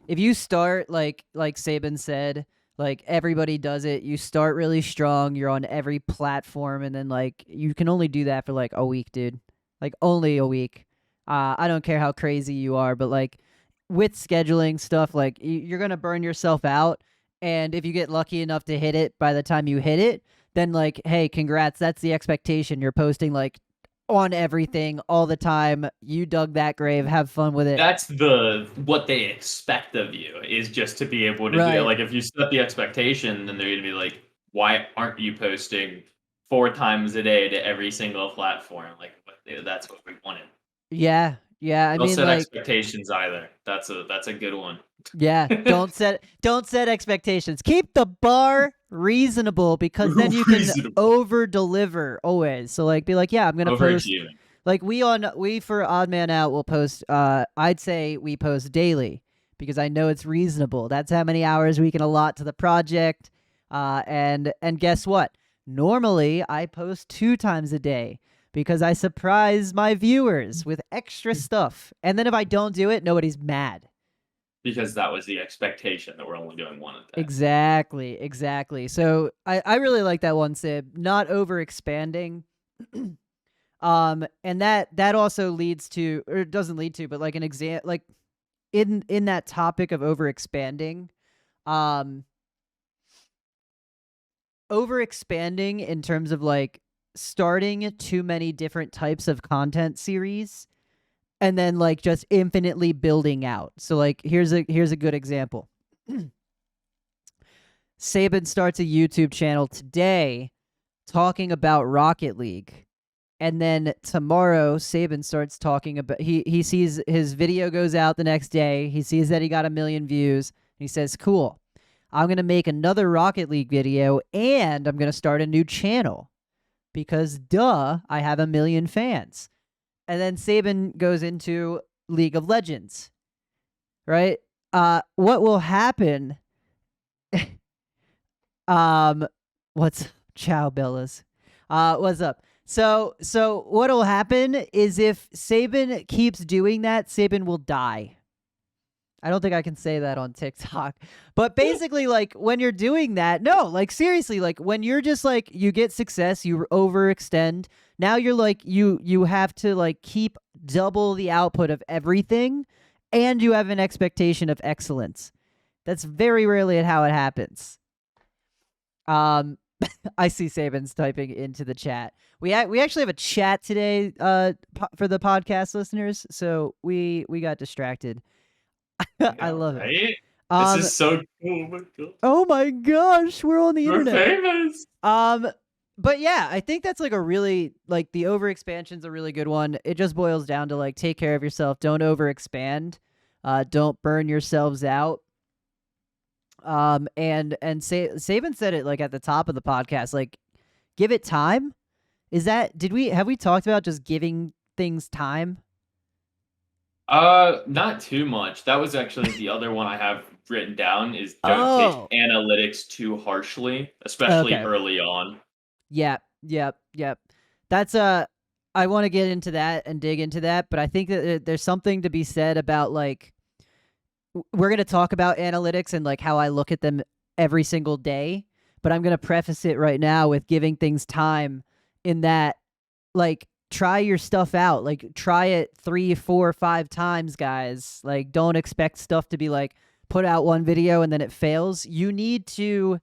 if you start like Saban said, like everybody does it. You start really strong. You're on every platform, and then like you can only do that for like a week, dude. Like only a week. I don't care how crazy you are, but like with scheduling stuff, like you're gonna burn yourself out. And if you get lucky enough to hit it by the time you hit it, then like, hey, congrats. That's the expectation. You're posting like on everything all the time. You dug that grave. Have fun with it. That's the what they expect of you is just to be able to do. Right. Like if you set the expectation, then they're gonna be like, why aren't you posting 4 times a day to every single platform? Like that's what we wanted. Yeah. Yeah. I Don't mean, set like, expectations either. That's a good one. yeah. Don't set expectations. Keep the bar reasonable because then you can Reasonable. over deliver always. So like, be like, yeah, I'm gonna post. Overachieving. Like we for Odd Man Out will post. I'd say we post daily because I know it's reasonable. That's how many hours we can allot to the project. And guess what? Normally I post 2 times a day because I surprise my viewers with extra stuff. And then if I don't do it, nobody's mad. Because that was the expectation that we're only doing one a day. Exactly. So I really like that one, Sib. Not over expanding. And that also leads to, or it doesn't lead to, but like an exam, like in that topic of over expanding, over expanding in terms of like starting too many different types of content series and then like just infinitely building out. So like here's a good example. Saban starts a YouTube channel today talking about Rocket League. And then tomorrow, Saban starts talking about he sees his video goes out the next day. He sees that he got 1,000,000 views. And he says, "Cool, I'm gonna make another Rocket League video, and I'm gonna start a new channel because duh, I have 1,000,000 fans." And then Saban goes into League of Legends, right? What will happen? What's Ciao Bellas? What's up? So what'll happen is if Saban keeps doing that, Saban will die. I don't think I can say that on TikTok. But basically, like when you're doing that, no, like seriously, like when you're just like you get success, you overextend. Now you're like you have to like keep double the output of everything, and you have an expectation of excellence. That's very rarely how it happens. Um, I see Saban's typing into the chat. We actually have a chat today for the podcast listeners, so we got distracted. I love it. Right? This Um is so cool. Oh my god. oh my gosh, we're on the We're internet. famous. But yeah, I think that's like a really like the overexpansion's a really good one. It just boils down to like take care of yourself, don't overexpand. Don't burn yourselves out. And Saban said it like at the top of the podcast, like give it time. Is that have we talked about just giving things time? Not too much. That was actually the other one I have written down is don't take Oh, analytics too harshly, especially okay. early on. Yep. That's I want to get into that and dig into that, but I think that there's something to be said about like we're going to talk about analytics and like how I look at them every single day, but I'm going to preface it right now with giving things time in that like try your stuff out. Like try it 3, 4, 5 times, guys. Like don't expect stuff to be like put out one video and then it fails. You need to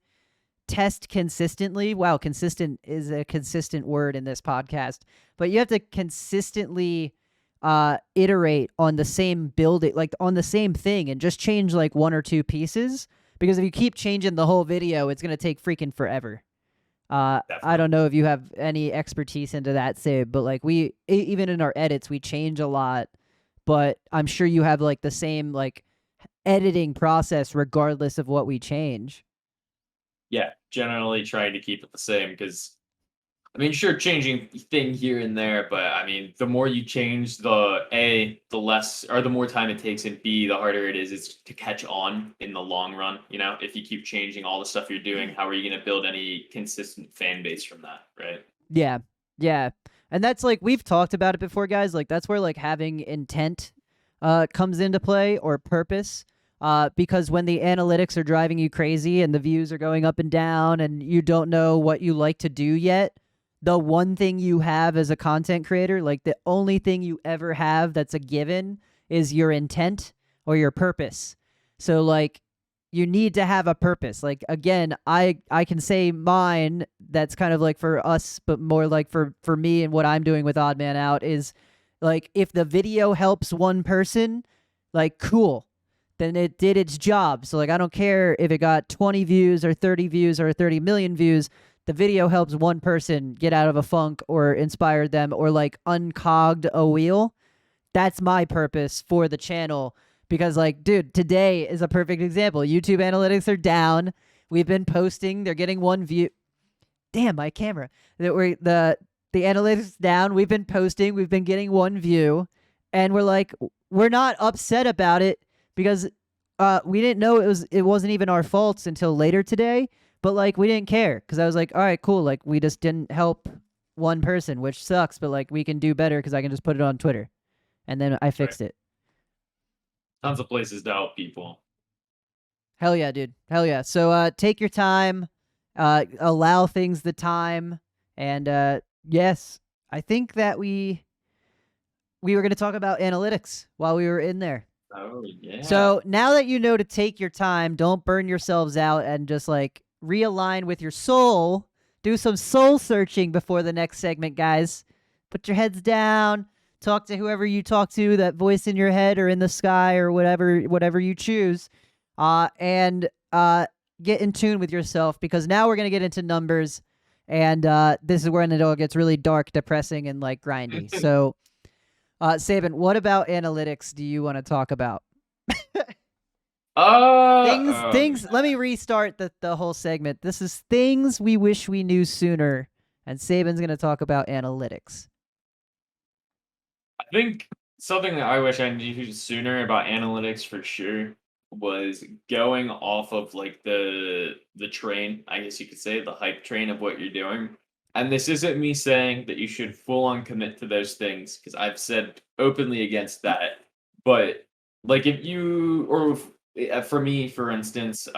test consistently. Wow, consistent is a consistent word in this podcast, but you have to consistently iterate on the same building, like on the same thing, and just change like 1 or 2 pieces. Because if you keep changing the whole video, it's gonna take freaking forever. I Definitely. don't know if you have any expertise into that, Sib, but like we even in our edits we change a lot. But I'm sure you have like the same like editing process regardless of what we change. Yeah, generally trying to keep it the same because I mean, sure, changing thing here and there, but I mean, the more you change, the less or the more time it takes, and B, the harder it is to catch on in the long run. You know, if you keep changing all the stuff you're doing, how are you going to build any consistent fan base from that, right? Yeah. And that's like we've talked about it before, guys. Like that's where like having intent comes into play or purpose. because when the analytics are driving you crazy and the views are going up and down and you don't know what you like to do yet, the one thing you have as a content creator, like the only thing you ever have that's a given, is your intent or your purpose. So like you need to have a purpose. Like again, I can say mine that's kind of like for us, but more like for me and what I'm doing with Odd Man Out is like if the video helps one person, like cool, then it did its job. So like I don't care if it got 20 views or 30 views or 30 million views. The video helps one person get out of a funk or inspired them or like uncogged a wheel. That's my purpose for the channel because like dude, today is a perfect example. YouTube analytics are down. We've been posting, they're getting one view. Damn, my camera. The analytics down. We've been posting, we've been getting one view, and we're not upset about it because we didn't know it wasn't even our faults until later today. But like we didn't care because I was like, all right, cool. Like we just didn't help one person, which sucks. But like we can do better because I can just put it on Twitter, and then I Right. fixed it. Tons of places to help people. Hell yeah, dude. Hell yeah. So take your time, allow things the time, and yes, I think that we were going to talk about analytics while we were in there. Oh yeah. So now that you know to take your time, don't burn yourselves out and just like realign with your soul. Do some soul searching before the next segment, guys. Put your heads down. Talk to whoever you talk to, that voice in your head or in the sky or whatever you choose. And get in tune with yourself because now we're gonna get into numbers, and this is when it all gets really dark, depressing, and like grindy. So, Saban, what about analytics do you want to talk about? Things. Let me restart the whole segment. This is things we wish we knew sooner, and Saban's gonna talk about analytics. I think something that I wish I knew sooner about analytics for sure was going off of like the train, I guess you could say, the hype train of what you're doing. And this isn't me saying that you should full on commit to those things because I've said openly against that. But like if you or for me, for instance, when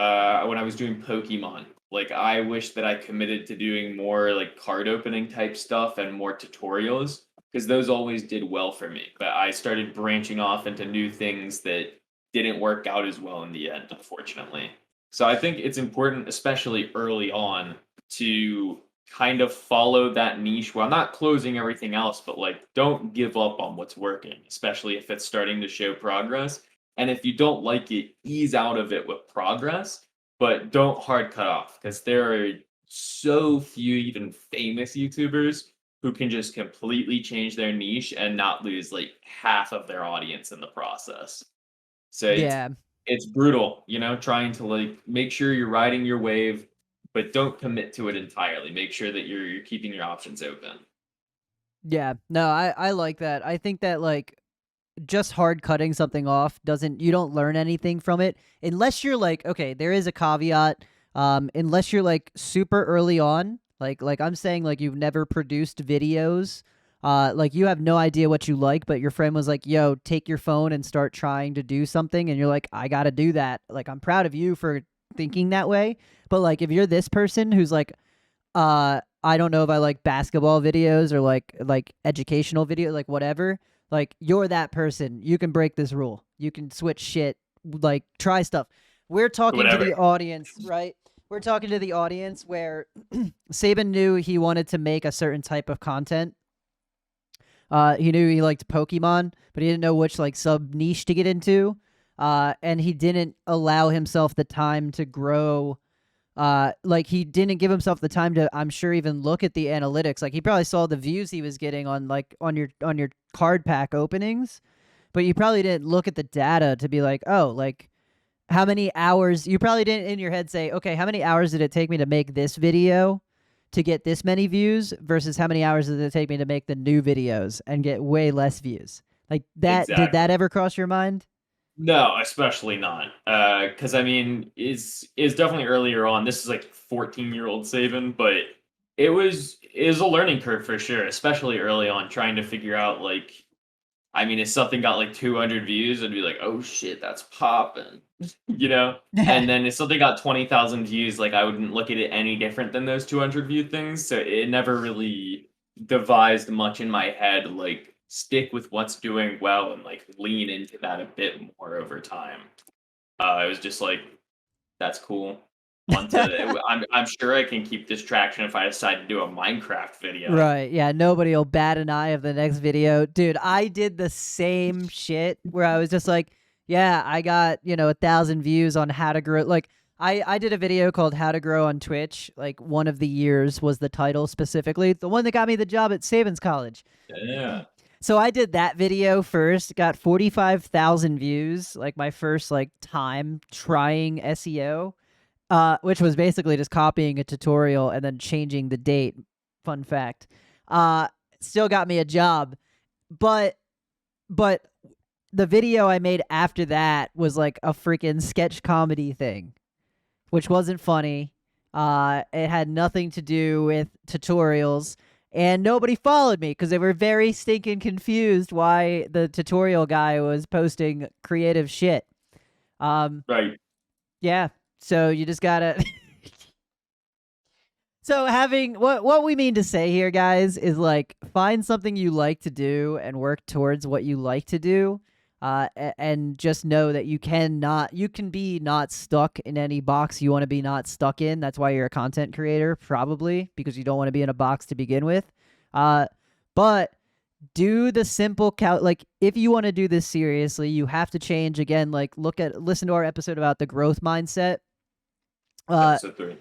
I was doing Pokemon, like I wish that I committed to doing more like card opening type stuff and more tutorials because those always did well for me. But I started branching off into new things that didn't work out as well in the end, unfortunately. So I think it's important, especially early on, to kind of follow that niche while not closing everything else, but like don't give up on what's working, especially if it's starting to show progress. And if you don't like it, ease out of it with progress, but don't hard cut off because there are so few even famous YouTubers who can just completely change their niche and not lose like half of their audience in the process. So Yeah, it's brutal, trying to like make sure you're riding your wave, but don't commit to it entirely. Make sure that you're keeping your options open. yeah. No, I like that. I think that like just hard cutting something off doesn't you don't learn anything from it unless you're like okay, there is a caveat. Unless you're like super early on, like I'm saying, like you've never produced videos, like you have no idea what you like, but your friend was like, yo, take your phone and start trying to do something, and you're like, I gotta do that. Like I'm proud of you for thinking that way. But like if you're this person who's like, I don't know if I like basketball videos or like educational video, like whatever. Like you're that person. You can break this rule. You can switch shit. Like try stuff. We're talking to Whatever. the audience, right? We're talking to the audience where Saban knew he wanted to make a certain type of content. He knew he liked Pokemon, but he didn't know which like sub niche to get into. And he didn't allow himself the time to grow, like he didn't give himself the time to, I'm sure, even look at the analytics. Like he probably saw the views he was getting on like on your card pack openings, but you probably didn't look at the data to be like, oh, like how many hours. You probably didn't in your head say, okay, how many hours did it take me to make this video to get this many views versus how many hours did it take me to make the new videos and get way less views. Like that, did that Exactly. ever cross your mind? No, especially not. Because I mean, is definitely earlier on. This is like 14-year-old Saban, but it is a learning curve for sure, especially early on, trying to figure out like I mean, if something got like 200 views, I'd be like, oh shit, that's popping, you know? And then if something got 20,000 views, like I wouldn't look at it any different than those 200 view things. So it never really devised much in my head, like stick with what's doing well and like lean into that a bit more over time. It was just like, that's cool. I'm sure I can keep this traction if I decide to do a Minecraft video. Right. Yeah. Nobody will bat an eye of the next video. Dude, I did the same shit where I was just like, yeah, I got, 1,000 views on how to grow. Like, I did a video called How to Grow on Twitch. Like, one of the years was the title specifically. The one that got me the job at Sabins College. Yeah. So I did that video first, got 45,000 views, like my first like time trying SEO, which was basically just copying a tutorial and then changing the date. Fun fact. Uh, Still got me a job, but but the video I made after that was like a freaking sketch comedy thing, which wasn't funny. It had nothing to do with tutorials, and nobody followed me because they were very stinking confused why the tutorial guy was posting creative shit. Right. Yeah, so you just gotta. So having what we mean to say here, guys, is like find something you like to do and work towards what you like to do, and just know that you can be not stuck in any box you want to be not stuck in. That's why you're a content creator, probably because you don't want to be in a box to begin with. But do the simple like if you want to do this seriously, you have to change again. Like listen to our episode about the growth mindset. Episode 3.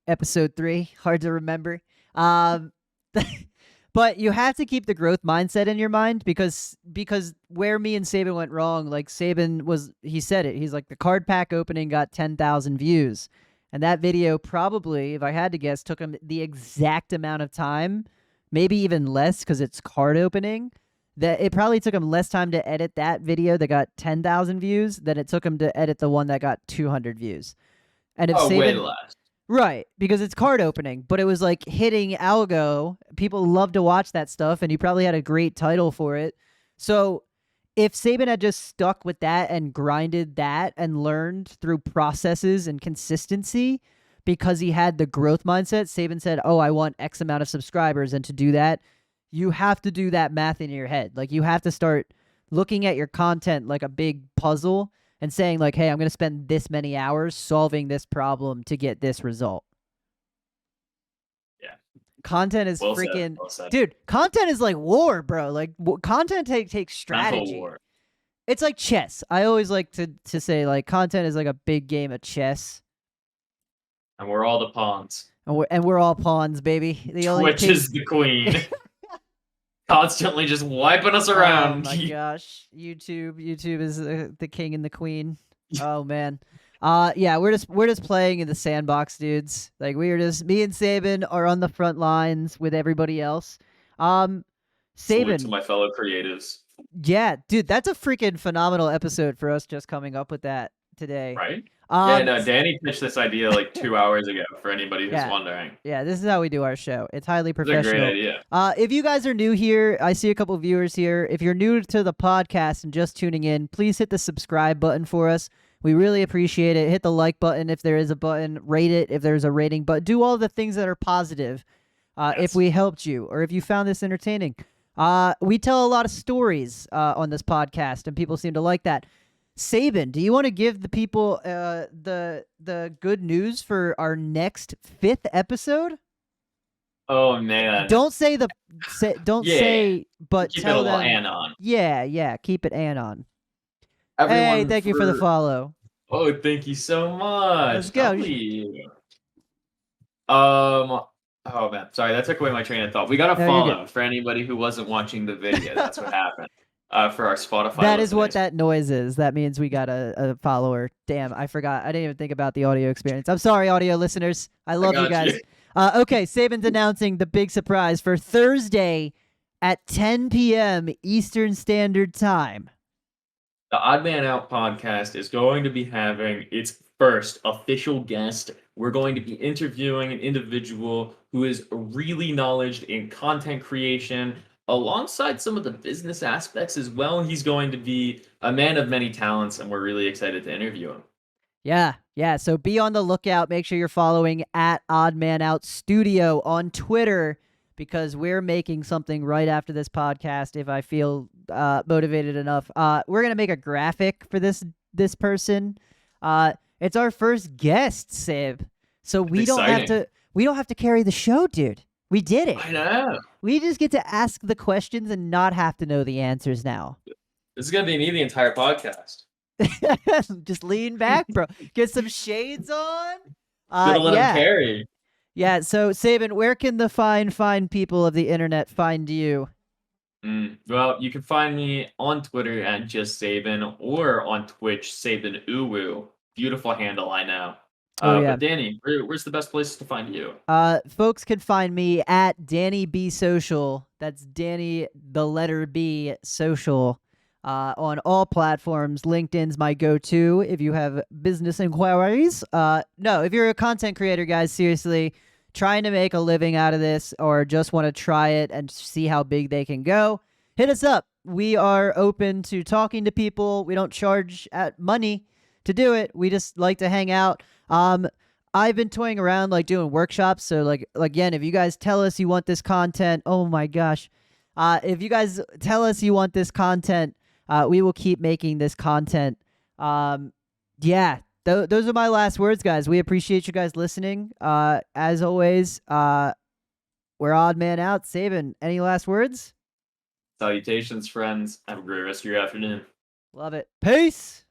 Episode 3, hard to remember. But you have to keep the growth mindset in your mind because where me and Sabin went wrong, like he said it. He's like, the card pack opening got 10,000 views. And that video probably, if I had to guess, took him the exact amount of time, maybe even less because it's card opening. That it probably took him less time to edit that video that got 10,000 views than it took him to edit the one that got 200 views. And if Way Sabin, less. right, because it's card opening, but it was like hitting algo. People love to watch that stuff, and you probably had a great title for it. So if Saban had just stuck with that and grinded that and learned through processes and consistency, because he had the growth mindset, Saban said, oh, I want X amount of subscribers. And to do that, you have to do that math in your head. Like you have to start looking at your content like a big puzzle and saying like, hey, I'm going to spend this many hours solving this problem to get this result. Yeah. Content is Well freaking... said. Dude, content is like war, bro. Like content takes strategy. War. It's like chess. I always like to say like content is like a big game of chess. And we're all the pawns. And we're all pawns, baby. Twitch is the queen. Constantly just wiping us around. Oh my gosh, YouTube is the king and the queen. Oh man, yeah, we're just playing in the sandbox, dudes. Like me and Sabin are on the front lines with everybody else. Sabin, to my fellow creatives. Yeah, dude, that's a freaking phenomenal episode for us just coming up with that today. Right? Yeah, no, Danny pitched this idea like 2 hours ago for anybody who's wondering. Yeah, this is how we do our show. It's highly professional. It's a great idea. If you guys are new here, I see a couple viewers here. If you're new to the podcast and just tuning in, please hit the subscribe button for us. We really appreciate it. Hit the like button if there is a button. Rate it if there's a rating. But do all the things that are positive if we helped you or if you found this entertaining. We tell a lot of stories on this podcast, and people seem to like that. Sabin, do you want to give the people the good news for our next 5th episode? Oh man! Don't say but keep tell it them. anon. Yeah, keep it anon. Everyone, hey, thank you for the follow. Oh, thank you so much. Let's go. Oh man, sorry, that took away my train of thought. We got to follow for anybody who wasn't watching the video. That's what happened. For our Spotify. That is what that noise is. That means we got a follower. Damn, I forgot. I didn't even think about the audio experience. I'm sorry, audio listeners. I love you guys. Okay, Sabin's announcing the big surprise for Thursday at 10 p.m. Eastern Standard Time. The Odd Man Out podcast is going to be having its first official guest. We're going to be interviewing an individual who is really knowledgeable in content creation, alongside some of the business aspects as well. He's going to be a man of many talents, and we're really excited to interview him. Yeah, yeah. So be on the lookout. Make sure you're following at Odd Man Out Studio on Twitter because we're making something right after this podcast. If I feel motivated enough, we're gonna make a graphic for this person. It's our first guest, Sib. So It's exciting. we don't have to carry the show, dude. We did it. I know. We just get to ask the questions and not have to know the answers now. This is going to be me the entire podcast. Just lean back, bro. Get some shades on. Gonna let him Yeah. carry. Yeah. So, Saban, where can the fine people of the internet find you? Well, you can find me on Twitter at just Saban or on Twitch, Saban Uwu. Beautiful handle, I know. Oh, yeah. But Danny, where's the best place to find you? Folks can find me at Danny B Social. That's Danny, the letter B Social. On all platforms. LinkedIn's my go-to if you have business inquiries. No, if you're a content creator, guys, seriously, trying to make a living out of this or just want to try it and see how big they can go, hit us up. We are open to talking to people. We don't charge money to do it. We just like to hang out. I've been toying around like doing workshops. So like again, if you guys tell us you want this content, oh my gosh. If you guys tell us you want this content, we will keep making this content. Yeah, those are my last words, guys. We appreciate you guys listening. As always, we're Odd Man Out. Saban, any last words? Salutations, friends. Have a great rest of your afternoon. Love it. Peace.